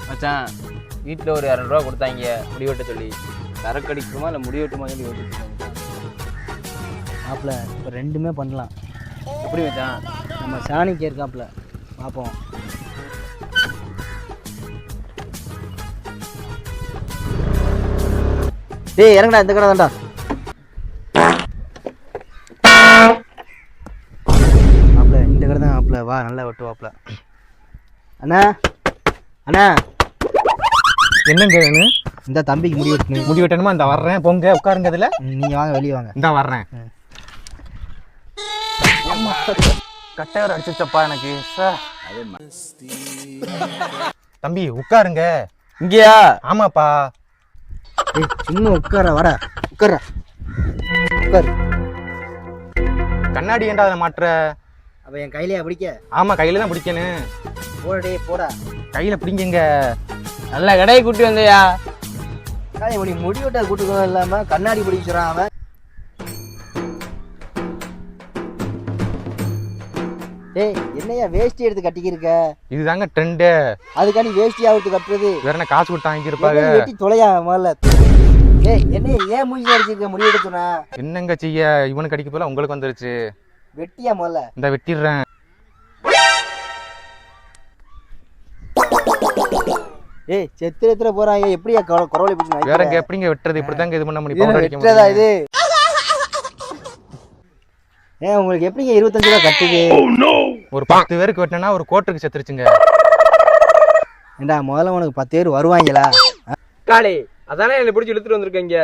மச்சான் வீட்டில் ஒரு 200 ரூபா கொடுத்தாங்க முடி வெட்ட சொல்லி. சரக்கு அடிக்குமா இல்லை முடி வெட்டுமா சொல்லி யோசிச்சுருக்காங்க. மாப்பிள்ள இப்போ ரெண்டுமே பண்ணலாம். எப்படி மச்சான்? நம்ம சாணிக்கு இருக்காப்புல பார்ப்போம். டேய் இறங்கடா, இந்த கடை தான்டா. மாப்பிள்ள இந்த கடை தான் மாப்பிள்ள, வா நல்லா வெட்டுவாப்புல. அண்ணா அண்ணா, என்னங்க வேணும்? இந்த தம்பிக்கு முடி வெட்டணும். முடி வெட்டணுமா? இந்த வர்றேன், பொங்க உட்காருங்க. அதில் நீங்கள் வாங்க, வெளியே வாங்க. இந்த வர்றேன். கட்டையர் அடிச்சப்பா எனக்கு. தம்பி உட்காருங்க. இங்கேயா? ஆமாப்பா. ஏய் சும்மா உட்கார, வாடா உட்கார உட்காரு. கண்ணாடி ஏன்டா அதை மாட்டுற? அப்போ என் கையிலையா பிடிக்க? ஆமா, கையில தான் பிடிக்கணும். போடா போடா, கையில பிடிங்க. நல்ல கடையை கூட்டி வந்தையா? முடி முடி வெட்ட கூட்டுக்கவும் இல்லாம கண்ணாடி பிடிக்கிறான் அவன். ஏய் என்னையா வேஷ்டி எடுத்து கட்டிக்கிருக்க? இதுதாங்க ட்ரெண்டு. அதுக்காண்டி வேஷ்டி ஆகுது கட்டுறது? வேற என்ன காசு கொடுத்து வாங்கியிருப்பாங்க. வெட்டி தொலையா முதல்ல. ஏய் என்னைய ஏன் மூஞ்சி அடிச்சிருக்க? முடி எடுத்துனா என்னங்க செய்ய? இவனுக்கு அடிக்க போல உங்களுக்கு வந்துருச்சு. வெட்டியா முதல்ல? இந்த வெட்டிடுறேன். ஏய் செத்திரத்துல போறாங்க, எப்படியா குறவளை பிடிச்சு? வேறங்க எப்படிங்க வெட்டுறது? இப்படிதாங்க இது பண்ண முடியும். வெட்டுறதா இது? ஏன் உங்களுக்கு எப்படிங்க 25 ரூபா கட்டுது? ஒரு 10 பேருக்கு வெட்டினா ஒரு கோட்டுக்கு செத்துருச்சுங்க. ஏண்டா முதல்ல உனக்கு 10 பேர் வருவாங்களா? காளி அதானே என்னை பிடிச்சி இழுத்துட்டு வந்திருக்கீங்க.